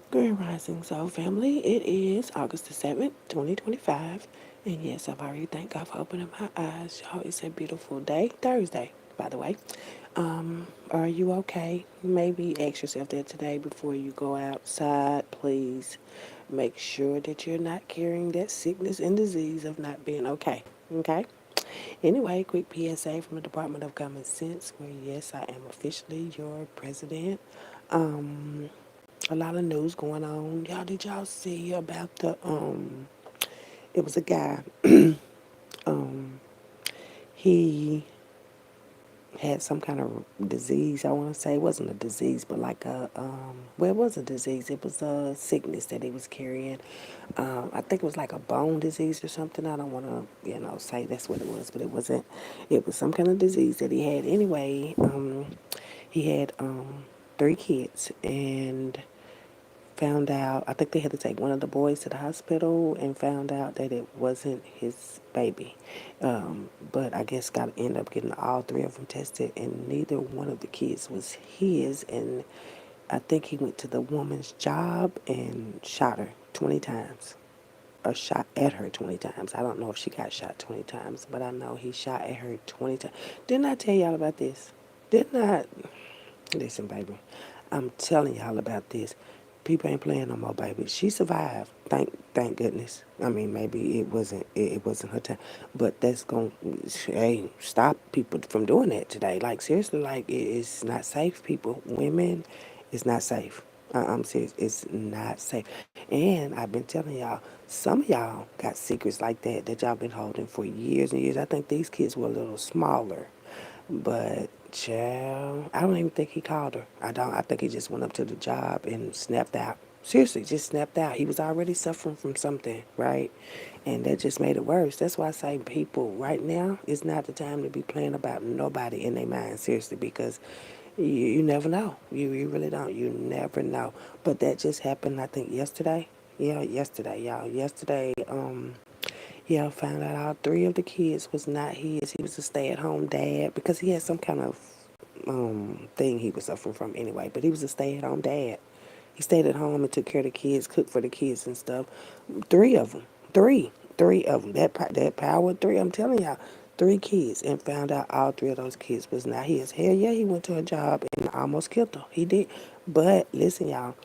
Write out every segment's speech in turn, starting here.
Grand Rising Soul Family. It is August the 7th, 2025. And yes, I've already thank God for opening my eyes. Y'all, it's a beautiful day. Thursday, by the way. Are you okay? Maybe ask yourself that today before you go outside. Please make sure that you're not carrying that sickness and disease of not being okay. Okay? Anyway, quick PSA from the Department of Common Sense, where yes, I am officially your president. Um, a lot of news going on. Did y'all see about it was a guy, he had some kind of disease. I want to say it wasn't a disease, but like well, it was a disease. It was a sickness that he was carrying. I think it was like a bone disease or something. I don't want to, say that's what it was, but it wasn't. It was some kind of disease that he had. Anyway, he had three kids, and found out, I think they had to take one of the boys to the hospital and found out that it wasn't his baby. But I guess got to end up getting all three of them tested, and neither one of the kids was his. And I think he went to the woman's job and shot her 20 times. Or shot at her 20 times. I don't know if she got shot 20 times, but I know he shot at her 20 times. Didn't I tell y'all about this? Didn't I? Listen, baby, I'm telling y'all about this. People ain't playing no more, baby. She survived. Thank goodness. I mean, maybe it wasn't her time, but that's going hey, stop people from doing that today. Like seriously, like it's not safe. People, women, it's not safe. I'm serious. It's not safe. And I've been telling y'all, some of y'all got secrets like that y'all been holding for years and years. I think these kids were a little smaller. But child, I don't even think he called her. I don't. I think he just went up to the job and snapped out. Seriously, just snapped out. He was already suffering from something, right? And that just made it worse. That's why I say people right now is not the time to be playing about nobody in their mind, seriously, because you never know. You really don't. You never know. But that just happened, I think, yesterday. Yeah, yesterday, y'all. Yesterday, yeah, found out all three of the kids was not his. He was a stay-at-home dad because he had some kind of thing he was suffering from anyway. But he was a stay-at-home dad. He stayed at home and took care of the kids, cooked for the kids and stuff. Three of them, three of them. That power of three. I'm telling y'all, three kids, and found out all three of those kids was not his. Hell yeah, he went to a job and almost killed her. He did. But listen, y'all,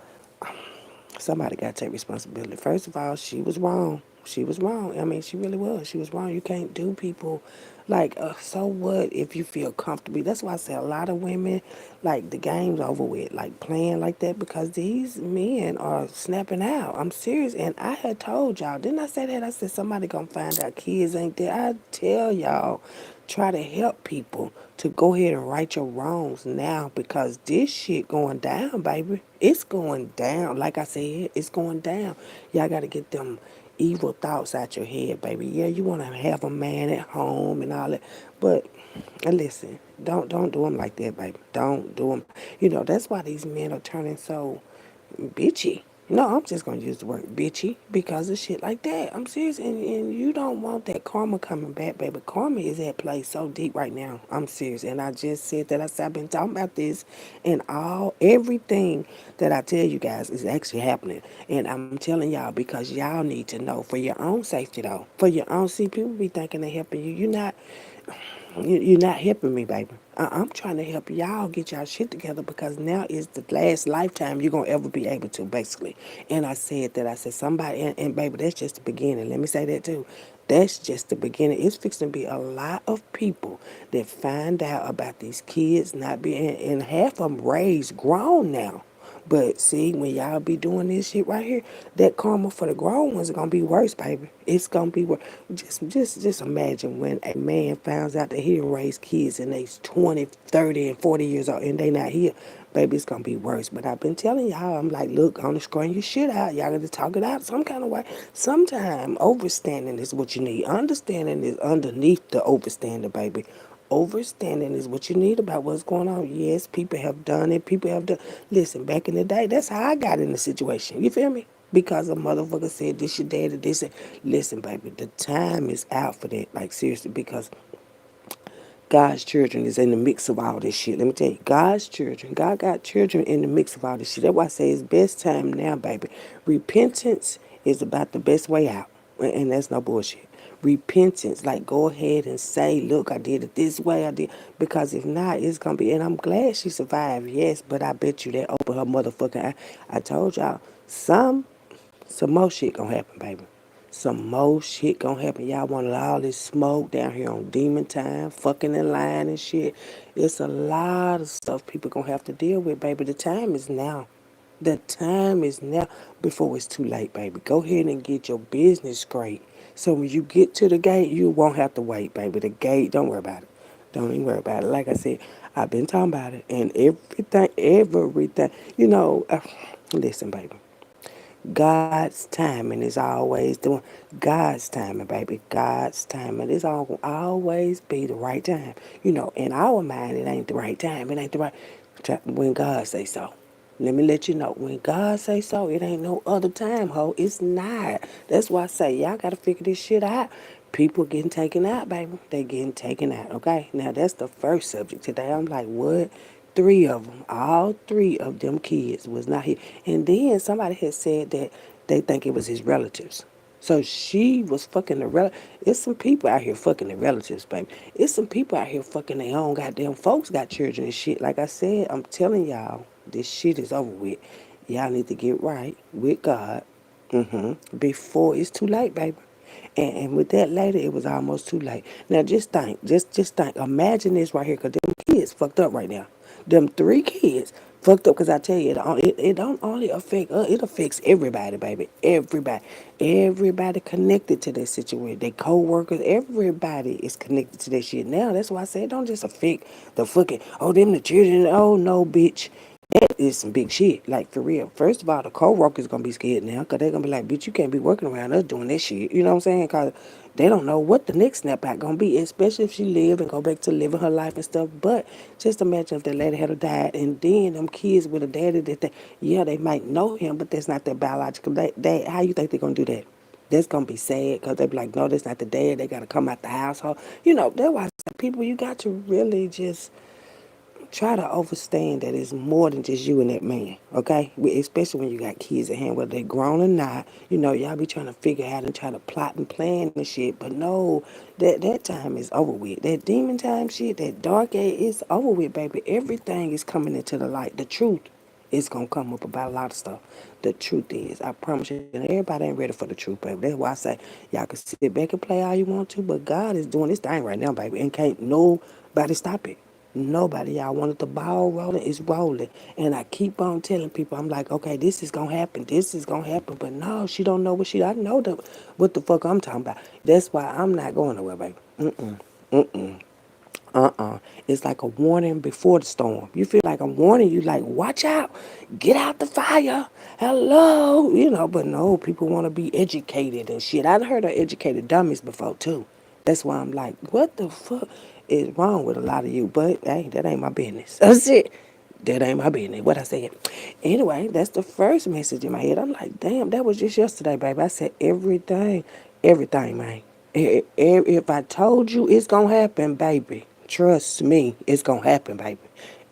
somebody got to take responsibility. First of all, she was wrong. She was wrong. I mean, she really was. She was wrong. You can't do people like, so what if you feel comfortable? That's why I say a lot of women, like, the game's over with, like, playing like that because these men are snapping out. I'm serious. And I had told y'all, didn't I say that? I said somebody gonna find out kids ain't there. I tell y'all, try to help people to go ahead and right your wrongs now because this shit going down, baby. It's going down. Like I said, it's going down. Y'all got to get them evil thoughts out your head, baby. Yeah, you want to have a man at home and all that, but listen, don't do them like that, baby. Don't do them. That's why these men are turning so bitchy. No, I'm just gonna use the word bitchy because of shit like that. I'm serious, and you don't want that karma coming back, baby. Karma is at play so deep right now. I'm serious, and I just said that. I said I've been talking about this, and everything that I tell you guys is actually happening. And I'm telling y'all because y'all need to know for your own safety, though. For your own, see, people be thinking they're helping you. You're not. You're not helping me, baby. I'm trying to help y'all get y'all shit together because now is the last lifetime you're going to ever be able to, basically. And I said that. I said, somebody, and baby, that's just the beginning. Let me say that too. That's just the beginning. It's fixing to be a lot of people that find out about these kids not being, and half of them raised grown now. But see, when y'all be doing this shit right here, that karma for the grown ones is gonna be worse, baby. It's gonna be worse. Just imagine when a man finds out that he raised kids and they 20, 30, and 40 years old and they not here. Baby, it's gonna be worse. But I've been telling y'all, I'm like, look, I'm screwing your shit out. Y'all gotta talk it out some kind of way. Sometime overstanding is what you need. Understanding is underneath the overstanding, baby. Overstanding is what you need about what's going on. Yes, people have done it. People have done. Listen, back in the day, that's how I got in the situation. You feel me? Because a motherfucker said this your daddy, this. Listen, baby, the time is out for that. Like seriously, because God's children is in the mix of all this shit. Let me tell you, God's children, God got children in the mix of all this shit. That's why I say it's best time now, baby. Repentance is about the best way out. And that's no bullshit. Repentance, like go ahead and say, look, I did it this way, I did. Because if not, it's going to be, and I'm glad she survived, yes, but I bet you that opened her motherfucking eye. I told y'all, some more shit gonna happen, baby. Some more shit gonna happen. Y'all wanted all this smoke down here on demon time, fucking in line and shit. It's a lot of stuff people gonna have to deal with, baby. The time is now. The time is now before it's too late, baby. Go ahead and get your business straight. So when you get to the gate, you won't have to wait, baby. The gate, don't worry about it. Don't even worry about it. Like I said, I've been talking about it and everything. Listen, baby. God's timing is always doing God's timing, baby. God's timing is always be the right time. In our mind, it ain't the right time. It ain't the right when God say so. Let me let you know. When God say so, it ain't no other time, ho. It's not. That's why I say y'all gotta figure this shit out. People getting taken out, baby. They getting taken out. Okay. Now that's the first subject today. I'm like, what? Three of them, all three of them kids was not here. And then somebody had said that they think it was his relatives. So she was fucking the relative. It's some people out here fucking their relatives, baby. It's some people out here fucking their own goddamn folks got children and shit. Like I said, I'm telling y'all, this shit is over with. Y'all need to get right with God before it's too late, baby. And with that lady, it was almost too late. Now just think, just think. Imagine this right here, cause them kids fucked up right now. Them three kids fucked up. Cause I tell you, it don't only affect us, it affects everybody, baby. Everybody connected to that situation. Their co-workers, everybody is connected to that shit. Now that's why I say it don't just affect the fucking them the children. Oh no, bitch. That is some big shit, like for real. First of all, the co-workers gonna be scared now, cause they're gonna be like, bitch, you can't be working around us doing this shit. You know what I'm saying? Cause they don't know what the next snapback gonna be, especially if she live and go back to living her life and stuff. But just imagine if that lady had died, and then them kids with a daddy yeah, they might know him, but that's not their biological. How you think they're gonna do that? That's gonna be sad, cause they be like, no, that's not the dad. They gotta come out the household. That's why I say, people, you got to really just try to understand that it's more than just you and that man, okay? Especially when you got kids at hand, whether they're grown or not. Y'all be trying to figure out and try to plot and plan and shit. But no, that time is over with. That demon time shit, that dark age, is over with, baby. Everything is coming into the light. The truth is going to come up about a lot of stuff. The truth is, I promise you, and everybody ain't ready for the truth, baby. That's why I say, y'all can sit back and play all you want to, but God is doing this thing right now, baby, and can't nobody stop it. Nobody. Y'all wanted the ball rolling, it's rolling. And I keep on telling people, I'm like, okay, this is gonna happen, this is gonna happen. But no, she don't know I know what the fuck I'm talking about. That's why I'm not going nowhere, baby. It's like a warning before the storm. You feel like I'm warning you, like, watch out, get out the fire. Hello, but no, people want to be educated and shit. I've heard of educated dummies before too. That's why I'm like, what the fuck is wrong with a lot of you? But hey, that ain't my business. That's it. That ain't my business. What I said. Anyway, that's the first message in my head. I'm like, damn, that was just yesterday, baby. I said everything, man. If I told you it's gonna happen, baby, trust me, it's gonna happen, baby.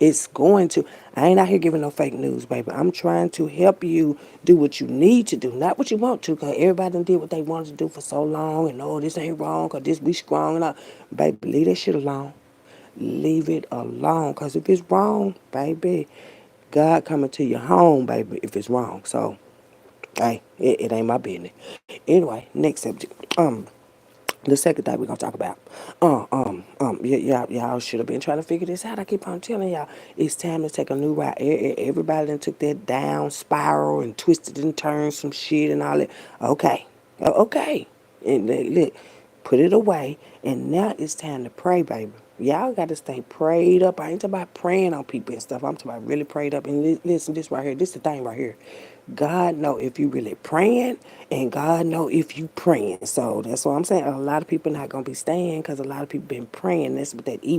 It's going to. I ain't out here giving no fake news, baby. I'm trying to help you do what you need to do, not what you want to, because everybody done did what they wanted to do for so long, and oh, this ain't wrong, because this we strong and all. Baby, leave that shit alone. Leave it alone, because if it's wrong, baby, God coming to your home, baby, if it's wrong. So, hey, it ain't my business. Anyway, next subject. The second thing we're gonna talk about. Y'all should have been trying to figure this out. I keep on telling y'all, it's time to take a new route. Everybody done took that down spiral and twisted and turned some shit and all that. Okay, okay, and look, put it away. And now it's time to pray, baby. Y'all got to stay prayed up. I ain't talking about praying on people and stuff. I'm talking about really prayed up. And listen, this right here, this the thing right here. God know if you really praying, and God know if you praying. So that's what I'm saying. A lot of people not gonna be staying because a lot of people been praying. That's with that EY.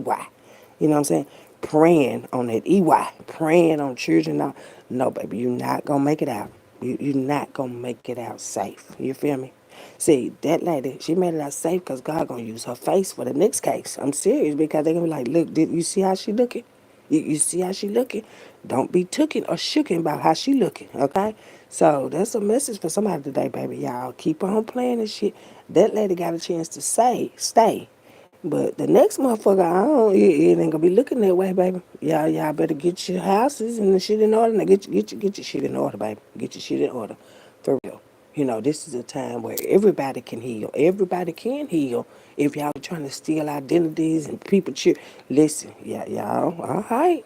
You know what I'm saying? Praying on that EY, praying on children. No, baby, you're not gonna make it out. You're not gonna make it out safe. You feel me? See, that lady, she made it out safe because God gonna use her face for the next case. I'm serious because they gonna be like, look, did you see how she looking? You see how she looking? Don't be tooken or shooken about how she looking, okay? So that's a message for somebody today, baby. Y'all keep on playing this shit. That lady got a chance to stay. But the next motherfucker, I don't, it ain't gonna be looking that way, baby. Y'all better get your houses and the shit in order. Now get your shit in order, baby. Get your shit in order, for real. You know, this is a time where everybody can heal. Everybody can heal. If y'all trying to steal identities and people cheer, listen, y'all, all right.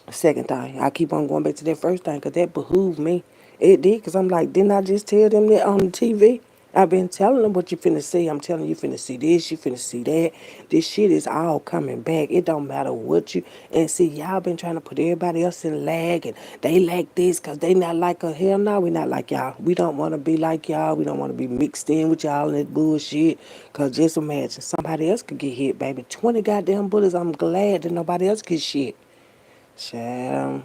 Second thing, I keep on going back to that first thing because that behooved me. It did because I'm like, didn't I just tell them that on the TV? I've been telling them what you finna see. I'm telling you finna see this, you finna see that. This shit is all coming back. It don't matter what you... And see, y'all been trying to put everybody else in lag and they like this because they not like us. Hell no, we not like y'all. We don't want to be like y'all. We don't want to be mixed in with y'all and that bullshit. Because just imagine, somebody else could get hit, baby. 20 goddamn bullets. I'm glad that nobody else get shit. Child.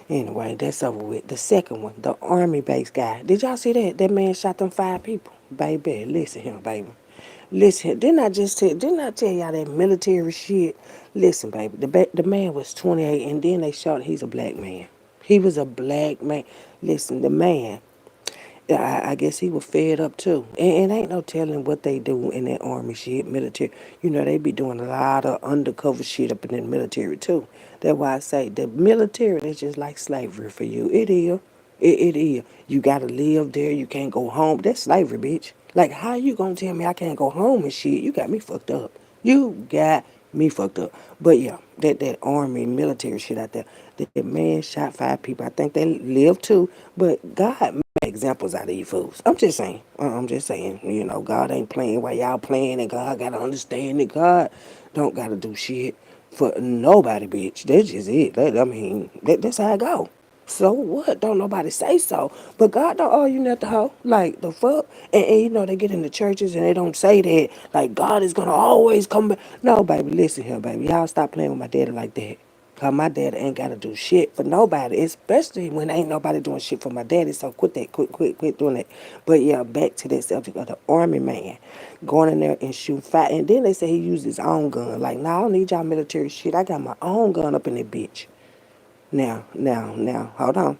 Anyway, that's over with. The second one, the army base guy. Did y'all see that? That man shot them 5 people. Baby, listen here, baby. Listen, didn't I tell y'all that military shit? Listen, baby, the man was 28 and then they shot, he's a black man. He was a black man. Listen, the man, I guess he was fed up too. And ain't no telling what they do in that army shit, military. You know, they be doing a lot of undercover shit up in the military too. That's why I say the military is just like slavery for you. It is. It is. You gotta live there. You can't go home. That's slavery, bitch. Like, how you gonna tell me I can't go home and shit? You got me fucked up. You got me fucked up. But yeah, that army military shit out there. That man shot 5 people. I think they lived too. But God made examples out of you fools. I'm just saying. I'm just saying. You know, God ain't playing while y'all playing, and God gotta understand that God don't gotta do shit for nobody, bitch. That's just it. That's how I go. So what? Don't nobody say so. But God don't owe you nothing, hoe. Like, the fuck? And you know, they get in the churches and they don't say that. Like, God is going to always come back. No, baby, listen here, baby. Y'all stop playing with my daddy like that. Because my daddy ain't got to do shit for nobody. Especially when ain't nobody doing shit for my daddy. So quit that. Quit doing that. But yeah, back to that subject of the army man. Going in there and shooting fire. And then they say he used his own gun. Like, nah, I don't need y'all military shit. I got my own gun up in that bitch. Now, hold on.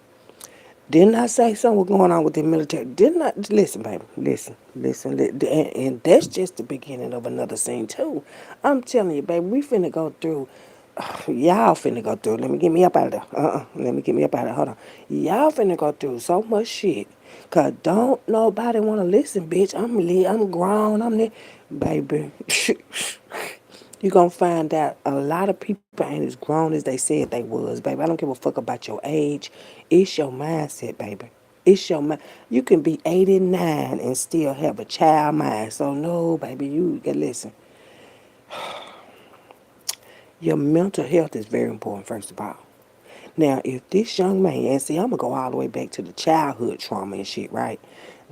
Didn't I say something was going on with the military? Didn't I? Listen, baby. Listen. And that's just the beginning of another scene, too. I'm telling you, baby, we finna go through. Y'all finna go through. Let me get me up out of there. Let me get me up out of there. Hold on. Y'all finna go through so much shit. Because don't nobody want to listen, bitch. I'm grown. I'm there. Baby. You gonna find out a lot of people ain't as grown as they said they was, baby. I don't give a fuck about your age. It's your mindset, baby. It's your mind. You can be 89 and still have a child mind. So no, baby, you can listen. Your mental health is very important, first of all. Now, if this young man, and see, I'm gonna go all the way back to the childhood trauma and shit, right?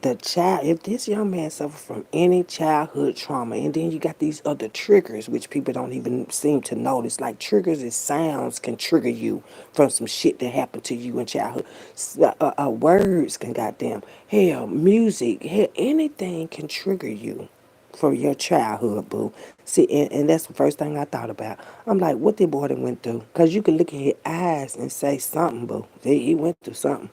If this young man suffered from any childhood trauma, and then you got these other triggers, which people don't even seem to notice, like triggers and sounds can trigger you from some shit that happened to you in childhood. Words can goddamn, hell, music, hell, anything can trigger you from your childhood, boo. See, and that's the first thing I thought about. I'm like, what the boy done went through? Because you can look in his eyes and say something, boo. See, he went through something.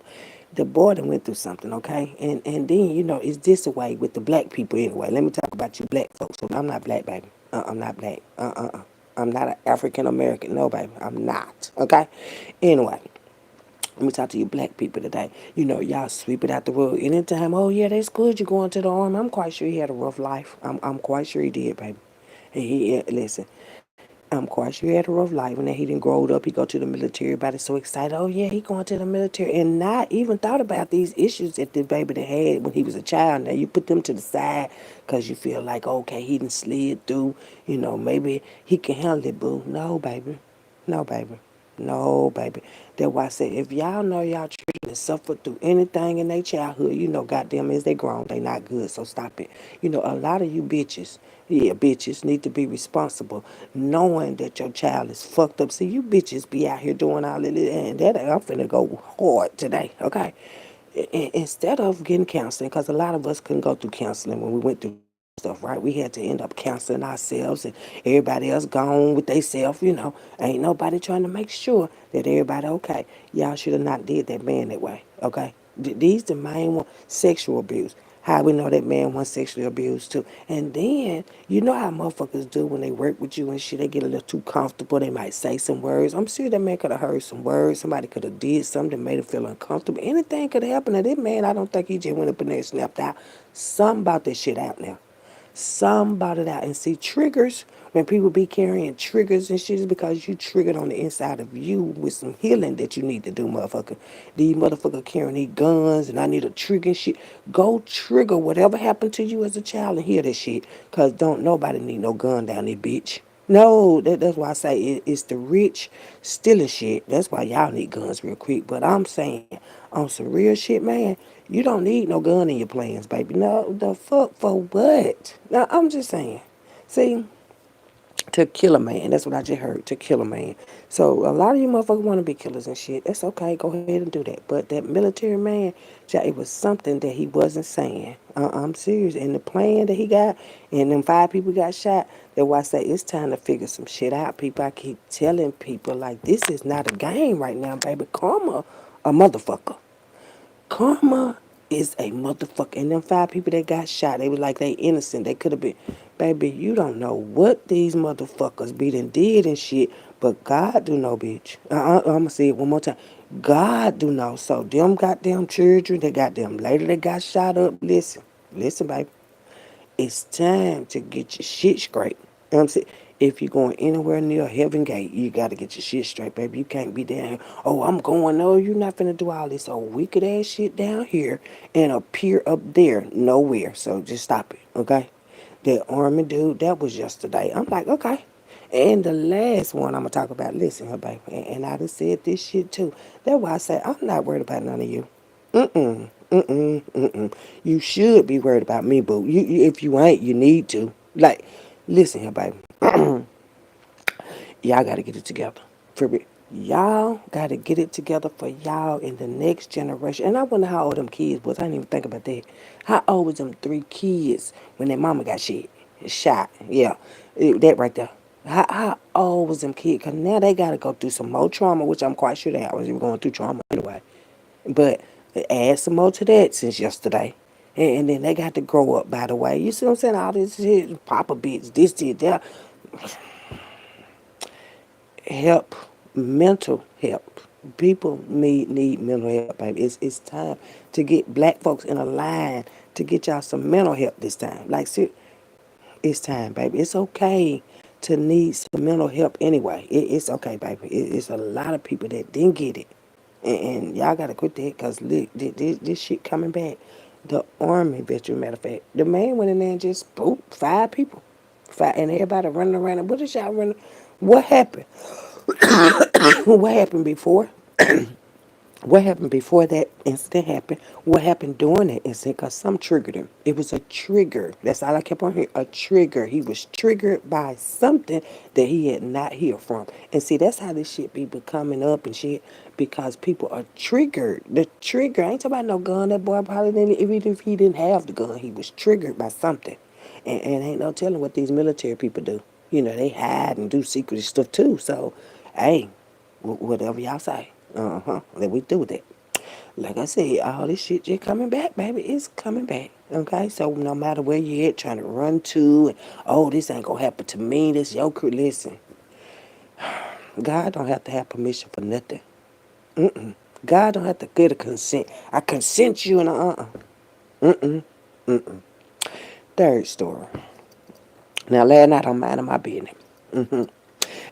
The boy done went through something, okay? And then, you know, it's this way with the black people anyway. Let me talk about you black folks. I'm not black, baby. I'm not black. I'm not an African American. No, baby. I'm not, okay? Anyway. Let me talk to you black people today. You know, y'all sweep it out the rug. Anytime, oh yeah, that's good, you're going to the army. I'm quite sure he had a rough life. I'm quite sure he did, baby. And listen, I'm quite sure he had a rough life. And then he didn't grow up, he go to the military. Everybody's so excited, oh yeah, he going to the military. And not even thought about these issues that the baby that had when he was a child. Now you put them to the side because you feel like, okay, he done slid through. You know, maybe he can handle it, boo. No, baby. No, baby. No, baby. That's why I say, if y'all know y'all children suffer through anything in their childhood, you know, goddamn, as they grown, they not good. So stop it. You know, a lot of you bitches, yeah, bitches need to be responsible, knowing that your child is fucked up. See, you bitches be out here doing all of this, and that I'm finna go hard today, okay? Instead of getting counseling, because a lot of us couldn't go through counseling when we went through stuff, right? We had to end up counseling ourselves, and everybody else gone with themselves, you know. Ain't nobody trying to make sure that everybody okay. Y'all should have not did that man that way, okay? These the main one, sexual abuse. How we know that man was sexually abused too. And then, you know how motherfuckers do when they work with you and shit, they get a little too comfortable, they might say some words. I'm sure that man could have heard some words. Somebody could have did something that made him feel uncomfortable. Anything could happen to this man. I don't think he just went up in there and snapped out. Something about this shit out now. Some about it out. And see, triggers, when people be carrying triggers and shit, is because you triggered on the inside of you with some healing that you need to do, motherfucker. These motherfuckers carrying these guns and I need a trigger and shit. Go trigger whatever happened to you as a child and hear this shit. Because don't nobody need no gun down there, bitch. No, that's why I say it's the rich stealing shit. That's why y'all need guns real quick. But I'm saying, on some real shit, man, you don't need no gun in your plans, baby. No, the fuck for what? Now, I'm just saying. See, to kill a man. That's what I just heard. To kill a man. So a lot of you motherfuckers want to be killers and shit. That's okay. Go ahead and do that. But that military man, it was something that he wasn't saying. I'm serious. And the plan that he got, and them 5 people got shot. That's why I say it's time to figure some shit out, people. I keep telling people like this is not a game right now, baby. Karma, a motherfucker. Karma is a motherfucker. And them 5 people that got shot, they was like they innocent. They could have been. Baby, you don't know what these motherfuckers be done did and shit, but God do know, bitch. I'm going to say it one more time. God do know. So them goddamn children, they goddamn lady that got shot up, listen. Listen, baby. It's time to get your shit straight. You know what I'm saying? If you're going anywhere near Heaven Gate, you got to get your shit straight, baby. You can't be down here. Oh, I'm going. No, you're not finna do all this old wicked ass shit down here and appear up there nowhere. So just stop it, okay? That army dude, that was yesterday. I'm like, okay. And the last one I'm gonna talk about, listen here, baby, and I done said this shit too. That's why I say I'm not worried about none of you. You should be worried about me, boo. If you ain't, you need to. Like, listen here, baby. Y'all gotta get it together. For real. Y'all gotta get it together for y'all in the next generation. And I wonder how old them kids was. I didn't even think about that. How old was them 3 kids when their mama got shot? Yeah, that right there. How old was them kids? Because now they gotta go through some more trauma, which I'm quite sure they always were going through trauma anyway. But add some more to that since yesterday. And then they got to grow up, by the way. You see what I'm saying? All this shit, Papa Bitch, this, that help, mental help. People need mental help, baby. It's time to get black folks in a line to get y'all some mental help this time. Like, it's time, baby. It's okay to need some mental help anyway. It's okay, baby. It's a lot of people that didn't get it. And y'all got to quit that because look, this shit coming back. The Army veteran, matter of fact. The man went in there and just, boop, 5 people. And everybody running around. And what is y'all running? What happened? What happened before? What happened before that incident happened? What happened during that incident? Because some triggered him. It was a trigger. That's all I kept on hearing. A trigger. He was triggered by something that he had not heard from. And see, that's how this shit be becoming up and shit. Because people are triggered. The trigger. I ain't talking about no gun. That boy probably didn't, even if he didn't have the gun, he was triggered by something. And ain't no telling what these military people do. You know, they hide and do secret stuff too. So, hey, whatever y'all say. Let we do that. Like I said, all this shit just coming back, baby. It's coming back. Okay? So no matter where you at, trying to run to, and oh, this ain't gonna happen to me. This your crew. Listen, God don't have to have permission for nothing. God don't have to get a consent. I consent you and Third story. Now last night I'm minding my business.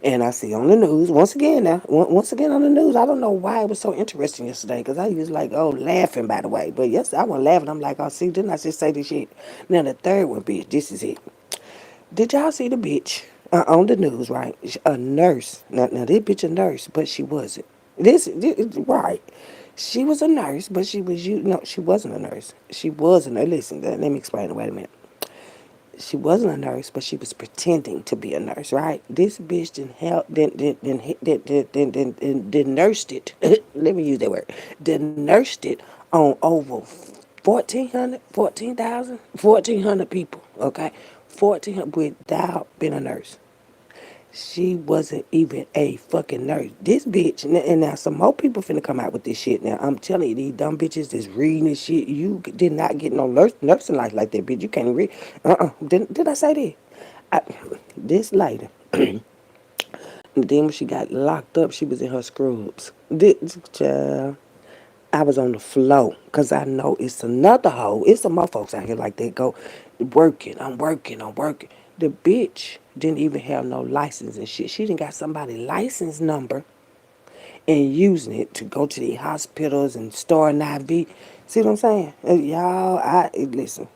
And I see on the news, once again now, once again on the news, I don't know why it was so interesting yesterday, because I was like, oh, laughing, by the way. But yes, I wasn't laughing. I'm like, oh, see, didn't I just say this shit? Now, the third one, bitch, this is it. Did y'all see the bitch on the news, right? A nurse. Now, this bitch a nurse, but she wasn't. This right. She was a nurse, but she was, no, she wasn't a nurse. She wasn't. Listen, let me explain it. Wait a minute. She wasn't a nurse, but she was pretending to be a nurse, right? This bitch didn't nursed it. Let me use that word. Did nursed it on over 1,400, 14,000, 1,400 people, okay? 1,400 without being a nurse. She wasn't even a fucking nurse. This bitch, and now some more people finna come out with this shit. Now I'm telling you, these dumb bitches that's reading this shit. You did not get no nursing life like that, bitch. You can't read. Did I say that? This lady. And then when she got locked up, she was in her scrubs. This child, I was on the floor because I know it's another hoe. It's some more folks out here like that go working. I'm working. I'm working. The bitch didn't even have no license and shit. She didn't got somebody license number and using it to go to the hospitals and store an IV. See what I'm saying? Y'all, listen.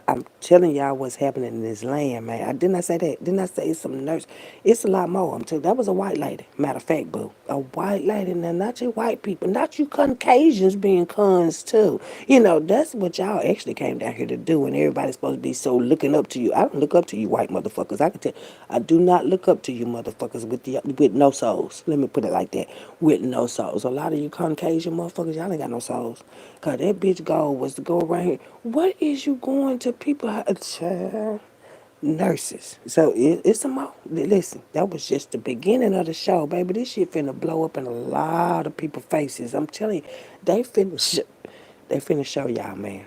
I'm telling y'all what's happening in this land, man. I didn't I say that? Didn't I say it's some nurse? It's a lot more. I'm telling you, that was a white lady. Matter of fact, boo, a white lady. Now, not you white people, not you Caucasians being cons too. You know that's what y'all actually came down here to do, and everybody's supposed to be so looking up to you. I don't look up to you, white motherfuckers. I can tell. I do not look up to you, motherfuckers, with no souls. Let me put it like that. With no souls. A lot of you Caucasian motherfuckers, y'all ain't got no souls. Cause that bitch goal was to go around here. What is you going to people? Child, nurses. So it's a more. Listen, that was just the beginning of the show, baby. This shit finna blow up in a lot of people's faces. I'm telling you, they finna, they finna show y'all, man.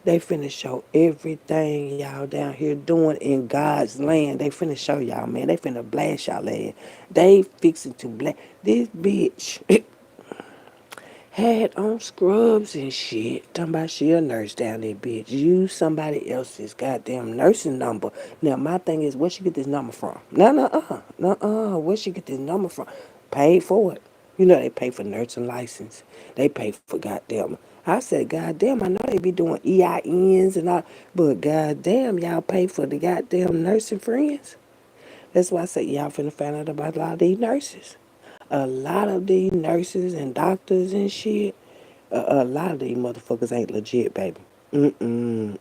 They finna show everything y'all down here doing in God's land. They finna show y'all, man. They finna blast y'all land. They fixing to blast this bitch. Had on scrubs and shit. Talking about she a nurse down there, bitch. Use somebody else's goddamn nursing number. Now, my thing is, where she get this number from? No. Where she get this number from? Paid for it. You know they pay for nursing license. They pay for goddamn. I said, goddamn, I know they be doing EINs and all, but goddamn, y'all pay for the goddamn nursing friends. That's why I say y'all finna find out about a lot of these nurses. A lot of these nurses and doctors and shit, a lot of these motherfuckers ain't legit, baby. You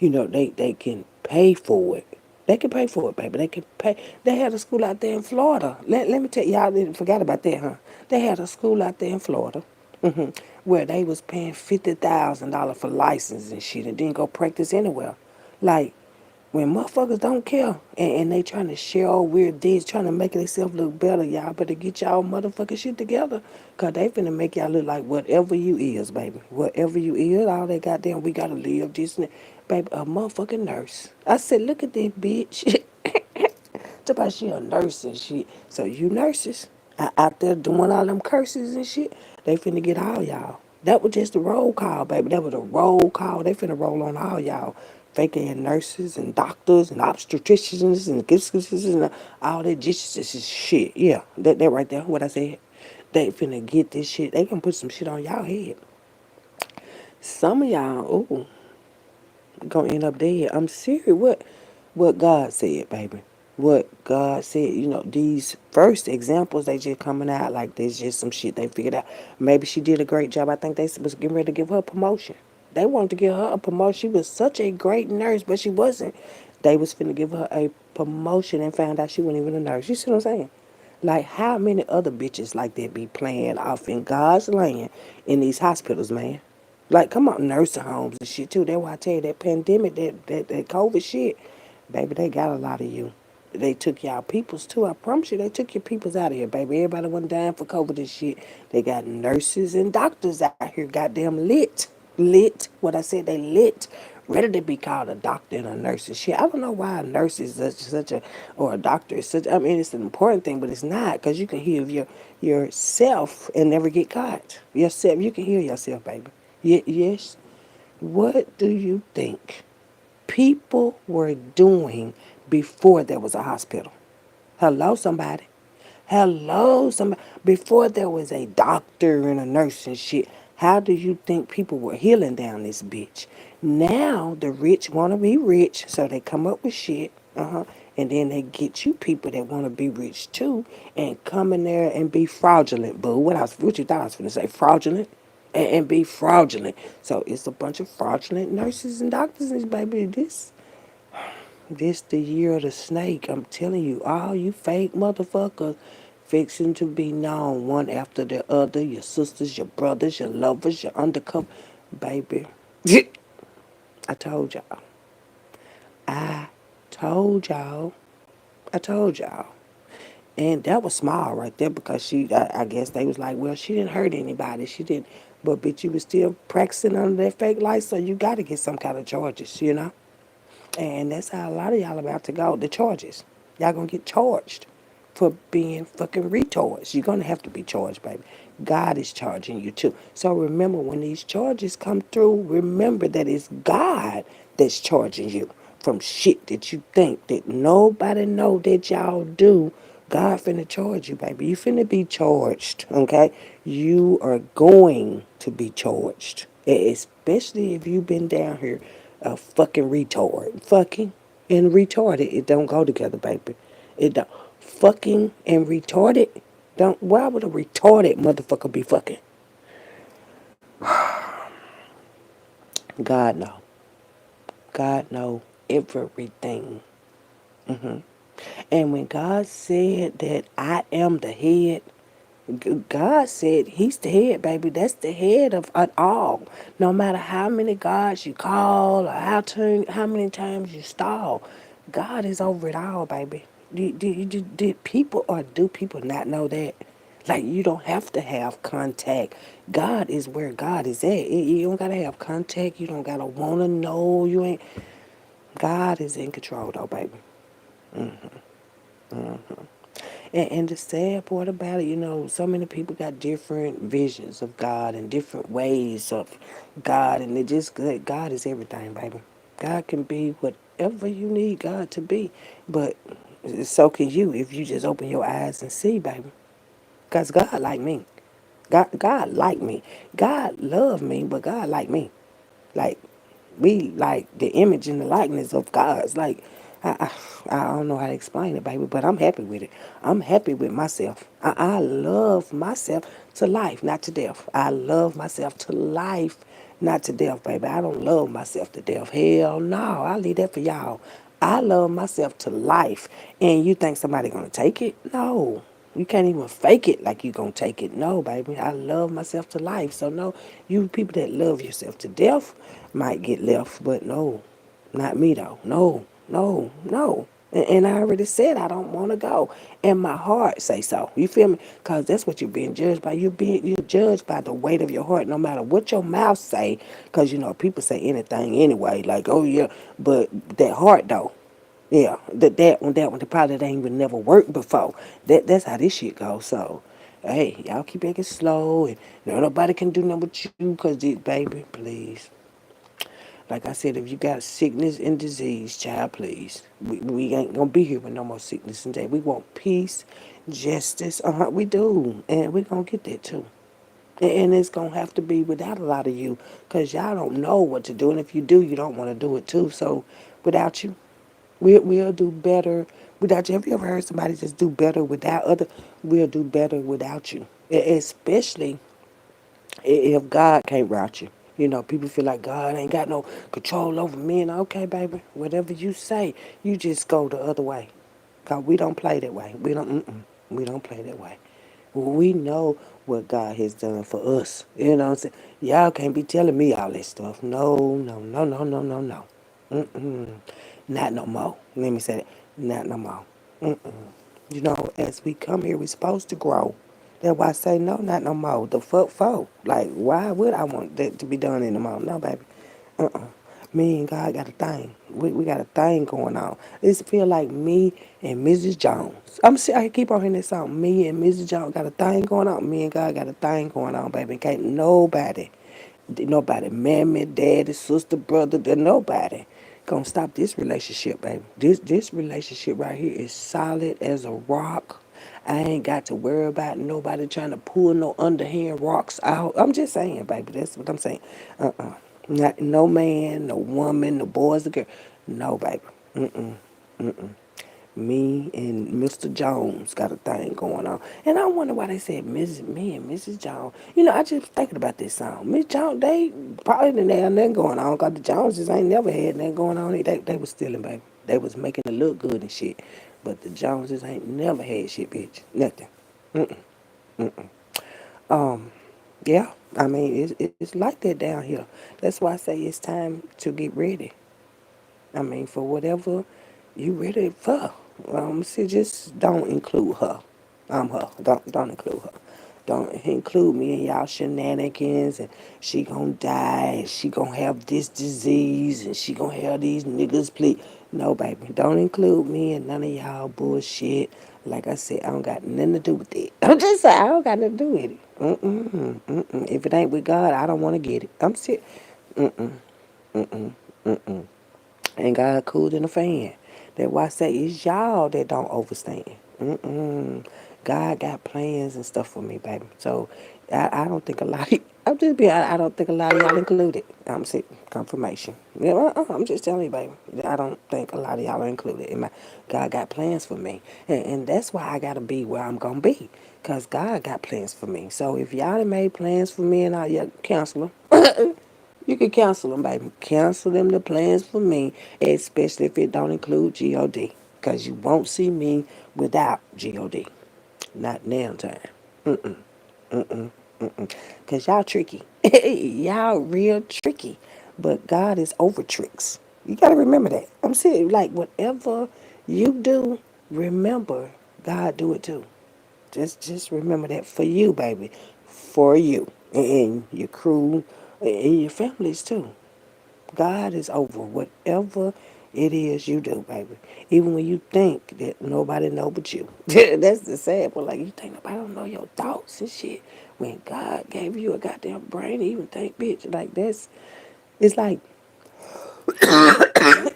know, they can pay for it. They can pay for it, baby. They can pay. They had a school out there in Florida. Let me tell y'all, didn't forget about that, huh? They had a school out there in Florida, where they was paying $50,000 for license and shit and didn't go practice anywhere. Like, when motherfuckers don't care and they trying to share all weird deeds, trying to make themselves look better, y'all better get y'all motherfucking shit together. Cause they finna make y'all look like whatever you is, baby. Whatever you is, all that goddamn we gotta live this and that. Baby, a motherfucking nurse. I said, look at this bitch. Talk about she a nurse and shit. So you nurses out there doing all them curses and shit, they finna get all y'all. That was just a roll call, baby. That was a roll call. They finna roll on all y'all. Fake ass nurses and doctors and obstetricians and all that just shit. Yeah, that right there, what I said. They finna get this shit. They gonna put some shit on y'all head. Some of y'all, ooh, gonna end up dead. I'm serious. What God said, baby. What God said. You know, these first examples they just coming out like there's just some shit they figured out. Maybe she did a great job. I think they was getting ready to give her a promotion. They wanted to give her a promotion. She was such a great nurse, but she wasn't. They was finna give her a promotion and found out she wasn't even a nurse. You see what I'm saying? Like, how many other bitches like that be playing off in God's land in these hospitals, man? Like, come on, nursing homes and shit, too. That's why I tell you, that pandemic, that COVID shit, baby, they got a lot of you. They took y'all peoples, too. I promise you, they took your peoples out of here, baby. Everybody went dying for COVID and shit. They got nurses and doctors out here, goddamn lit. Lit. What I said, they lit ready to be called a doctor and a nurse and shit. I don't know why a nurse is such a, or a doctor is such, I mean, it's an important thing, but it's not, because you can heal yourself and never get caught. Yourself, you can heal yourself, baby. Yes. What do you think people were doing before there was a hospital? Hello, somebody. Hello, somebody. Before there was a doctor and a nurse and shit, how do you think people were healing down this bitch? Now the rich want to be rich, so they come up with shit. And then they get you people that want to be rich too, and come in there and be fraudulent. Boo, what you thought I was gonna say? Fraudulent, and be fraudulent. So it's a bunch of fraudulent nurses and doctors, and baby, this the year of the snake. I'm telling you, all you fake motherfuckers fixing to be known one after the other. Your sisters, your brothers, your lovers, your undercover. Baby, I told y'all. I told y'all. I told y'all. And that was small right there because I guess they was like, well, she didn't hurt anybody. She didn't. But, bitch, you was still practicing under that fake light, so you got to get some kind of charges, you know? And that's how a lot of y'all about to go. The charges. Y'all gonna get charged for being fucking retards. You're gonna have to be charged, baby. God is charging you too. So remember, when these charges come through, remember that it's God that's charging you from shit that you think that nobody know that y'all do. God finna charge you, baby. You finna be charged, okay? You are going to be charged. Especially if you've been down here a fucking retard. Fucking and retarded, it don't go together, baby. It don't. Fucking and retarded don't. Why would a retarded motherfucker be fucking? God know. God know everything. And when God said that I am the head, God said he's the head, baby. That's the head of it all. No matter how many gods you call or how many times you stall, God is over it all, baby. Did people or do people not know that? Like, you don't have to have contact. God is where God is at. You don't gotta have contact. You don't gotta wanna know. You ain't. God is in control, though, baby. And the sad part about it, so many people got different visions of God and different ways of God, and God is everything, baby. God can be whatever you need God to be, but so can you if you just open your eyes and see, baby. Because God like me. God like me. God love me, but God like me. Like, we like the image and the likeness of God's. Like, I, I don't know how to explain it, baby, but I'm happy with it. I'm happy with myself. I love myself to life, not to death. I love myself to life, not to death, baby. I don't love myself to death. Hell no, I leave that for y'all. I love myself to life. And you think somebody gonna take it? No. You can't even fake it like you gonna take it. No, baby. I love myself to life. So no, you people that love yourself to death might get left, but no, not me though. No, no, no. And I already said I don't want to go, and my heart say so. You feel me? Cause that's what you're being judged by. You're judged by the weight of your heart, no matter what your mouth say. Cause people say anything anyway. Like, oh yeah, but that heart though. Yeah, that one, the probably ain't even never worked before. That's how this shit goes. So, hey, y'all keep making slow, and nobody can do nothing with you, cause baby, please. Like I said, if you got sickness and disease, child, please, we ain't gonna be here with no more sickness and disease. We want peace, justice. We do, and we gonna get that too. And it's gonna have to be without a lot of you, cause y'all don't know what to do, and if you do, you don't want to do it too. So, without you. We'll do better without you. Have you ever heard somebody just do better without other? We'll do better without you. Especially if God can't route you. People feel like God ain't got no control over me. And okay, baby, whatever you say, you just go the other way. Cause we don't play that way. We don't play that way. We know what God has done for us. You know what I'm saying? Y'all can't be telling me all this stuff. No, no, no, no, no, no, no. Not no more. Let me say that. Not no more. As we come here, we supposed to grow. That's why I say no, not no more. The fuck for? Like, why would I want that to be done in the more? No, baby. Me and God got a thing. We got a thing going on. It feel like me and Mrs. Jones. I keep on hearing this song. Me and Mrs. Jones got a thing going on. Me and God got a thing going on, baby. Can't nobody, mammy, daddy, sister, brother, nobody gonna stop this relationship, baby. This relationship right here is solid as a rock. I ain't got to worry about nobody trying to pull no underhand rocks out. I'm just saying, baby. That's what I'm saying. Not no man, no woman, no boys, or girl. No, baby. Me and Mr. Jones got a thing going on. And I wonder why they said me and Mrs. Jones. I just thinking about this song. Miss Jones, they probably didn't have nothing going on because the Joneses ain't never had nothing going on. They was stealing, baby. They was making it look good and shit. But the Joneses ain't never had shit, bitch. Nothing. Yeah, I mean, it's like that down here. That's why I say it's time to get ready. I mean, for whatever you ready for. See, just don't include her. I'm her. Don't include her. Don't include me in y'all shenanigans. And she gonna die. And she gonna have this disease. And she gonna have these niggas please. No, baby, don't include me in none of y'all bullshit. Like I said, I don't got nothing to do with it. I'm just saying, I don't got nothing to do with it. If it ain't with God, I don't want to get it. I'm serious. And God cool than a fan. That's why I say it's y'all that don't overstand. God got plans and stuff for me, baby. So I don't think a lot. I'm just being. I don't think a lot of y'all included. I'm saying confirmation. Yeah, I'm just telling you, baby. I don't think a lot of y'all are included. In my God got plans for me, and that's why I gotta be where I'm gonna be, cause God got plans for me. So if y'all done made plans for me and I yeah, cancel them. You can cancel them, baby. Cancel them the plans for me, especially if it don't include God. Because you won't see me without God. Not now time. Because y'all tricky. Y'all real tricky. But God is over tricks. You got to remember that. I'm saying, like, whatever you do, remember God do it too. Just remember that for you, baby. For you. And your crew and your families too. God is over whatever it is you do, baby. Even when you think that nobody know but you. That's the sad part. Like you think nobody don't know your thoughts and shit. When God gave you a goddamn brain to even think, bitch, like that's it's like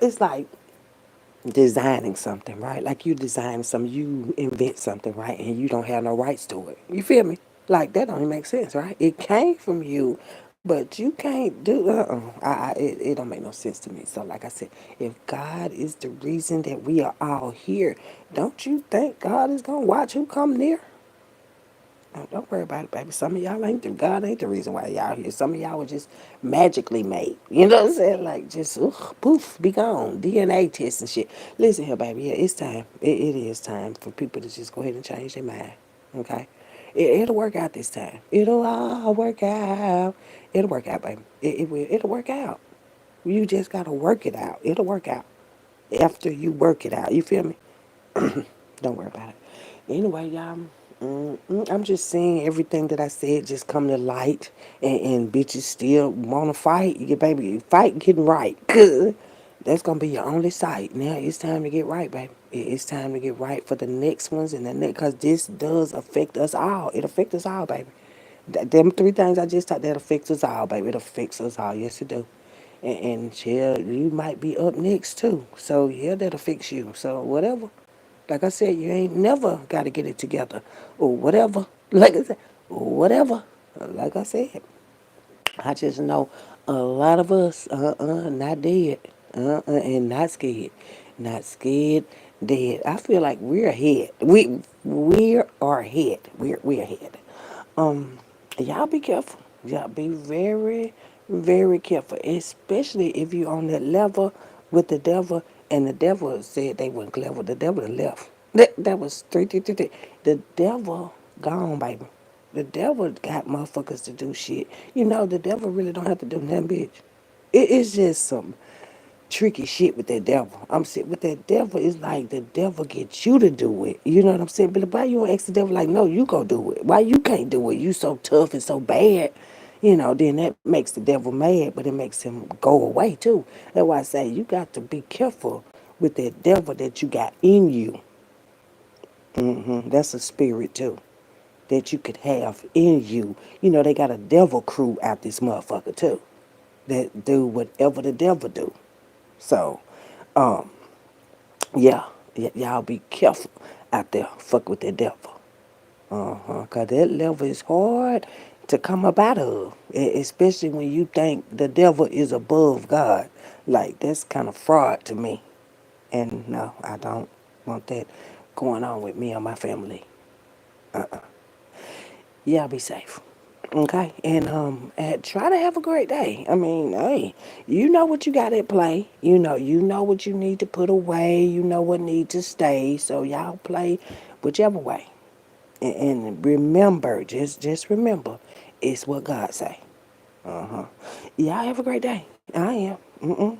it's like designing something, right? Like you design something, you invent something, right? And you don't have no rights to it. You feel me? Like that don't even make sense, right? It came from you, but you can't do. It don't make no sense to me. So, like I said, if God is the reason that we are all here, don't you think God is gonna watch who come near? Don't worry about it, baby. Some of y'all ain't God ain't the reason why y'all here. Some of y'all were just magically made. You know what I'm saying? Like just poof, be gone. DNA tests and shit. Listen here, baby. Yeah, it's time. It is time for people to just go ahead and change their mind. Okay? It'll work out this time. It'll all work out. It'll work out, baby. It will. It'll work out. You just gotta work it out. It'll work out after you work it out. You feel me? Don't worry about it. Anyway, y'all, I'm just saying everything that I said just come to light, and bitches still want to fight. You baby, fight getting right. Cause that's gonna be your only sight. Now it's time to get right, baby. It's time to get right for the next ones and the next, cause this does affect us all. It affects us all, baby. Them three things I just talked that affects us all, baby. It affects us all. Yes, it do. And chill, you might be up next too. So yeah, that'll fix you. So whatever. Like I said, you ain't never got to get it together or whatever. Like I said, whatever. Like I said, I just know a lot of us, not dead, and not scared, not scared, dead. I feel like we're ahead. We are ahead. We're ahead. Um, y'all be careful. Y'all be very, very careful, especially if you on that level with the devil. And the devil said they weren't clever. The devil left. That was three. The devil gone, baby. The devil got motherfuckers to do shit. You know, the devil really don't have to do nothing, bitch. It's just some tricky shit with that devil. I'm saying with that devil, it's like the devil gets you to do it. You know what I'm saying? But why you don't ask the devil like, no, you go do it. Why you can't do it? You so tough and so bad. You know, then that makes the devil mad, but it makes him go away too. That's why I say you got to be careful with that devil that you got in you. That's a spirit too that you could have in you. You know, they got a devil crew out this motherfucker too that do whatever the devil do. So, um, yeah, y'all be careful out there. Fuck with that devil. Cause that level is hard to come up out of, especially when you think the devil is above God. Like that's kind of fraud to me. And no, I don't want that going on with me or my family. Y'all be safe. Okay, and try to have a great day. I mean, hey, you know what you got at play. You know what you need to put away. You know what needs to stay. So y'all play whichever way. And remember, just remember, it's what God say. Uh huh. Y'all have a great day. I am. Mm-mm.